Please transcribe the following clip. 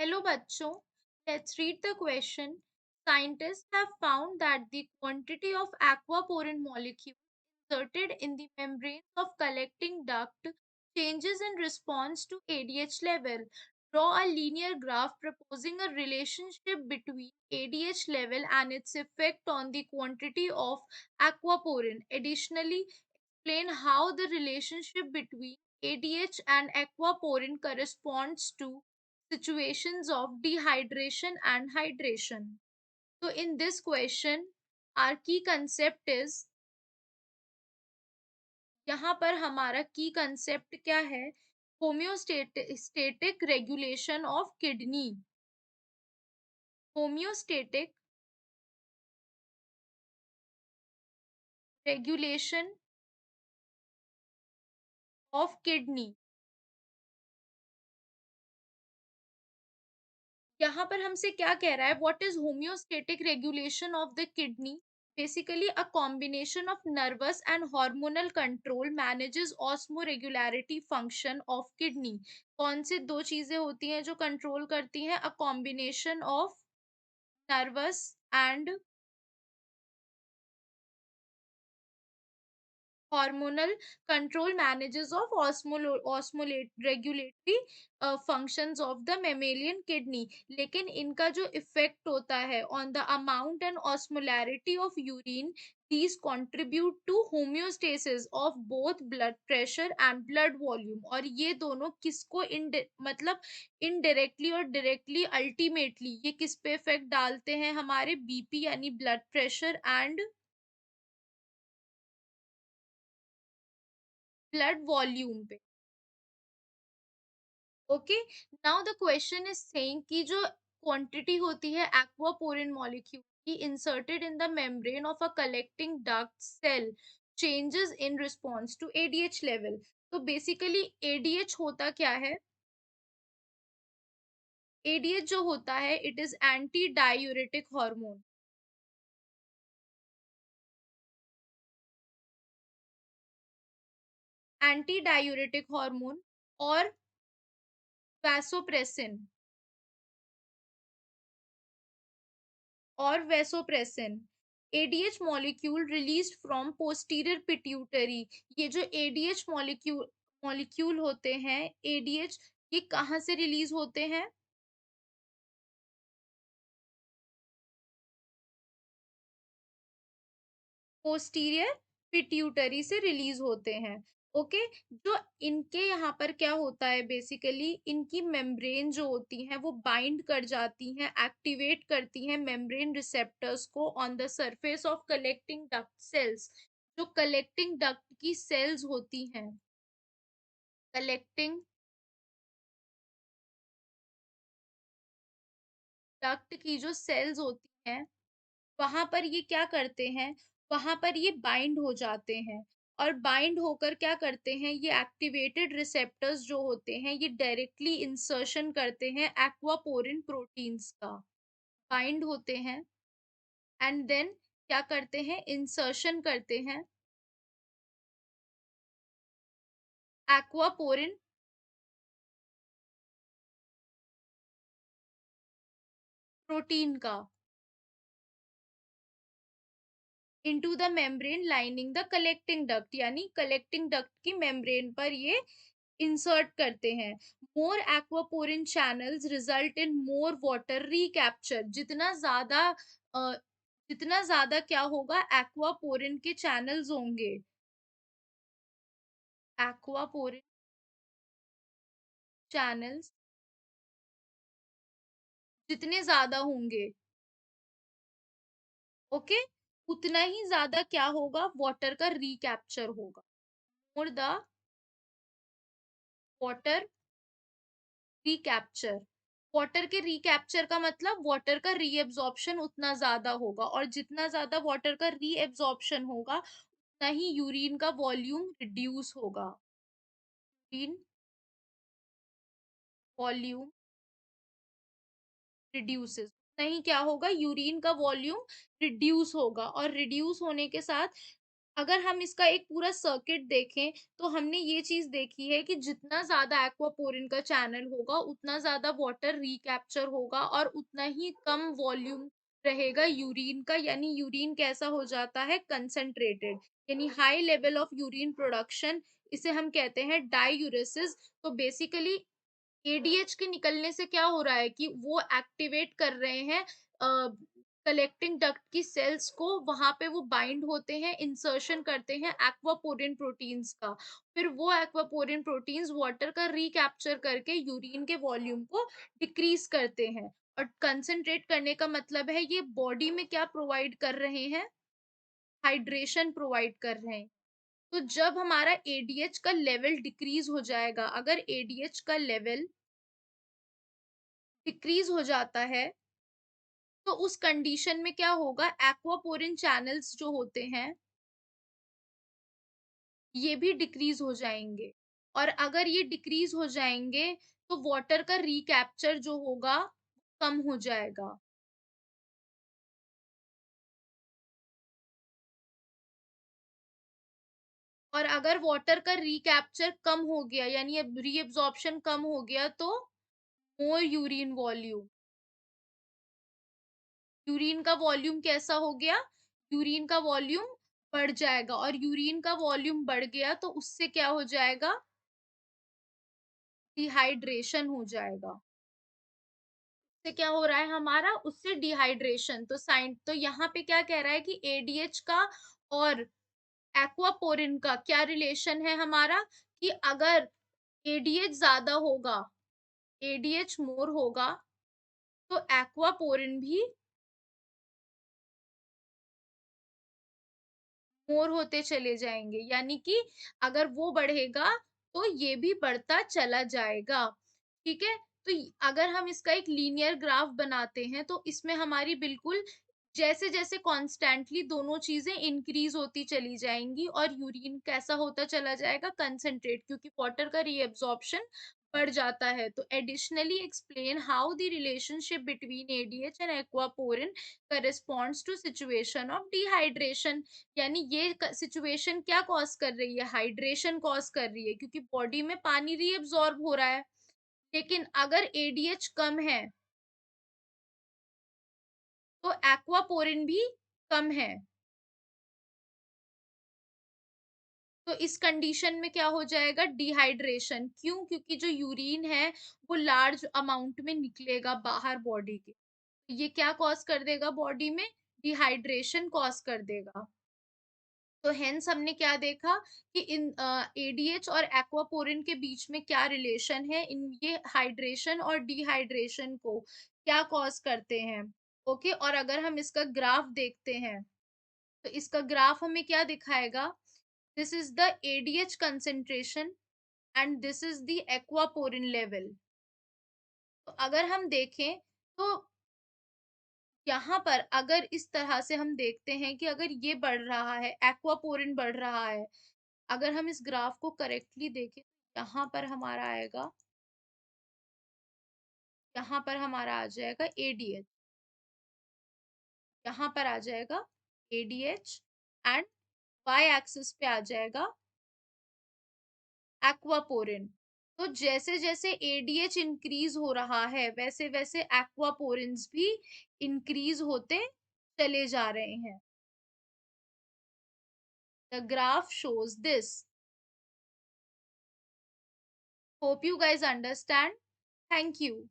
Hello bachcho, let's read the question. Scientists have found that the quantity of aquaporin molecules inserted in the membranes of collecting duct changes in response to ADH level. Draw a linear graph proposing a relationship between ADH level and its effect on the quantity of aquaporin. Additionally, explain how the relationship between ADH and aquaporin corresponds to situations of dehydration and hydration. So in this question, our key concept is, यहाँ पर हमारा की concept क्या है? Homeostatic regulation of kidney. Homeostatic regulation of kidney. यहाँ पर हमसे क्या कह रहा है? What is homeostatic regulation of the kidney? Basically, a combination of nervous and hormonal control manages osmoregularity function of kidney. कौन से दो चीजें होती हैं जो कंट्रोल करती हैं? A combination of nervous and hormonal control manages of osmolate regulatory functions of the mammalian kidney. लेकिन इनका जो इफेक्ट होता है on the amount and osmolarity of urine, these contribute to homeostasis of both blood pressure and blood volume. और ये दोनों किसको मतलब इनडायरेक्टली और डायरेक्टली अल्टीमेटली ये किस पे इफेक्ट डालते हैं? हमारे बीपी यानी blood pressure and blood volume पे। Okay, now the question is saying कि जो क्वांटिटी होती है एक्वापोरिन मॉलिक्यूल की inserted in the membrane of a collecting duct cell changes in response to ADH level. तो बेसिकली एडीएच होता क्या है? एडीएच जो होता है it is anti diuretic hormone. Anti diuretic hormone और वैसोप्रेसिन और vasopressin. ADH molecule released from posterior pituitary. ये जो एडीएच मॉलिक्यूल मॉलिक्यूल होते हैं, एडीएच, ये कहाँ से रिलीज होते हैं? पोस्टीरियर पिट्यूटरी से रिलीज होते हैं। ओके, जो इनके यहाँ पर क्या होता है? बेसिकली इनकी मेम्ब्रेन जो होती हैं वो बाइंड कर जाती हैं, एक्टिवेट करती हैं मेम्ब्रेन रिसेप्टर्स को on the surface of collecting duct cells. जो कलेक्टिंग डक्ट की सेल्स होती हैं, कलेक्टिंग डक्ट की जो सेल्स होती हैं, वहां पर ये क्या करते हैं? वहां पर ये बाइंड हो जाते हैं और बाइंड होकर क्या करते हैं? ये एक्टिवेटेड रिसेप्टर्स जो होते हैं ये डायरेक्टली इंसर्शन करते हैं एक्वापोरिन प्रोटीन्स का। बाइंड होते हैं एंड देन क्या करते हैं? इंसर्शन करते हैं एक्वापोरिन प्रोटीन का into the membrane lining the collecting duct, यानी कलेक्टिंग डक्ट की मेम्ब्रेन पर ये इंसर्ट करते हैं। More aquaporin channels result in more water recapture. जितना ज्यादा क्या होगा? एक्वापोरिन के चैनल्स होंगे, एक्वापोरिन चैनल्स जितने ज्यादा होंगे, ओके, उतना ही ज्यादा क्या होगा? वाटर का रिकैप्चर होगा। More the water recapture. Water के रिकैप्चर का मतलब वाटर का रीएब्जॉर्प्शन उतना ज्यादा होगा, और जितना ज्यादा वाटर का रीएब्जॉर्प्शन होगा उतना ही यूरिन का वॉल्यूम रिड्यूस होगा। यूरिन वॉल्यूम रिड्यूसेस, नहीं क्या होगा? यूरिन का वॉल्यूम रिड्यूस होगा, और रिड्यूस होने के साथ अगर हम इसका एक पूरा सर्किट देखें, तो हमने ये चीज़ देखी है कि जितना ज़्यादा एक्वापोरिन का चैनल होगा, उतना ज़्यादा वाटर रिकैप्चर होगा और उतना ही कम वॉल्यूम रहेगा यूरिन का, यानी यूरिन कैसा हो जाता है, कंसंट्रेटेड, यानी high level of urine production, इसे हम कहते हैं डाययूरेसिस। तो बेसिकली एडीएच के निकलने से क्या हो रहा है कि वो एक्टिवेट कर रहे हैं कलेक्टिंग डक्ट की सेल्स को, वहां पे वो बाइंड होते हैं, इंसर्शन करते हैं एक्वापोरिन प्रोटीन्स का, फिर वो एक्वापोरिन प्रोटीन्स वाटर का रिकैप्चर करके यूरिन के वॉल्यूम को डिक्रीज करते हैं। और कंसंट्रेट करने का मतलब है ये बॉडी में क्या प्रोवाइड कर रहे हैं, हाइड्रेशन प्रोवाइड कर रहे हैं। तो जब हमारा एडीएच का लेवल डिक्रीज हो जाएगा, अगर एडीएच का लेवल डिक्रीज हो जाता है, तो उस कंडीशन में क्या होगा, एक्वापोरिन चैनल्स जो होते हैं, ये भी डिक्रीज हो जाएंगे। और अगर ये डिक्रीज हो जाएंगे, तो वाटर का रिकैप्चर जो होगा कम हो जाएगा। और अगर वाटर का रिकैप्चर कम हो गया, यानी अब रीअब्जॉर्प्शन कम हो गया, तो मोर यूरिन वॉल्यूम, यूरिन का वॉल्यूम कैसा हो गया, यूरिन का वॉल्यूम बढ़ जाएगा। और यूरिन का वॉल्यूम बढ़ गया तो उससे क्या हो जाएगा, डिहाइड्रेशन हो जाएगा। से क्या हो रहा है हमारा, उससे डिहाइड्रेशन। तो साइन तो यहाँ पे क्या कह रहा है कि एडीएच का और एक्वापोरिन का क्या रिलेशन है हमारा, कि अगर एडीएच ज्यादा होगा, एडीएच मोर होगा, तो एक्वापोरिन भी मोर होते चले जाएंगे, यानी कि अगर वो बढ़ेगा तो ये भी बढ़ता चला जाएगा। ठीक है। तो अगर हम इसका एक लीनियर ग्राफ बनाते हैं, तो इसमें हमारी बिल्कुल जैसे जैसे कॉन्स्टेंटली दोनों चीजें इंक्रीज होती चली जाएंगी, और यूरिन कैसा होता चला जाएगा, कंसंट्रेट, क्योंकि वाटर का रीअब्जॉर्प्शन बढ़ जाता है। तो additionally explain how the relationship between ADH and aquaporin corresponds to situation of dehydration. यानी ये सिचुएशन क्या कॉज कर रही है, हाइड्रेशन कॉज कर रही है, क्योंकि बॉडी में पानी रीअब्सॉर्ब हो रहा है। लेकिन अगर एडीएच कम है, तो एक्वापोरिन भी कम है। तो इस कंडीशन में क्या हो जाएगा, डिहाइड्रेशन। क्यों, क्योंकि जो यूरिन है वो लार्ज अमाउंट में निकलेगा बाहर बॉडी के, ये क्या कॉज कर देगा बॉडी में, डिहाइड्रेशन कॉज कर देगा। तो हेंस हमने क्या देखा कि इन एडीएच और एक्वापोरिन के बीच में क्या रिलेशन है, इन ये हाइड्रेशन और डिहाइड्रेशन को क्या कॉज करते हैं। ओके। और अगर हम इसका ग्राफ देखते हैं, तो इसका ग्राफ हमें क्या दिखाएगा, this is the ADH concentration and this is the aquaporin level. तो अगर हम देखें, तो यहाँ पर अगर इस तरह से हम देखते हैं कि अगर ये बढ़ रहा है, एक्वापोरिन बढ़ रहा है, अगर हम इस ग्राफ को करेक्टली देखें, यहाँ पर हमारा आएगा, यहाँ पर हमारा आ जाएगा एडीएच, यहाँ पर आ जाएगा एडीएच, एंड वाई एक्सिस पे आ जाएगा एक्वापोरिन। तो जैसे जैसे एडीएच इंक्रीज हो रहा है, वैसे वैसे एक्वापोरिन्स भी इंक्रीज होते चले जा रहे हैं। The graph shows this. Hope you guys understand. Thank you.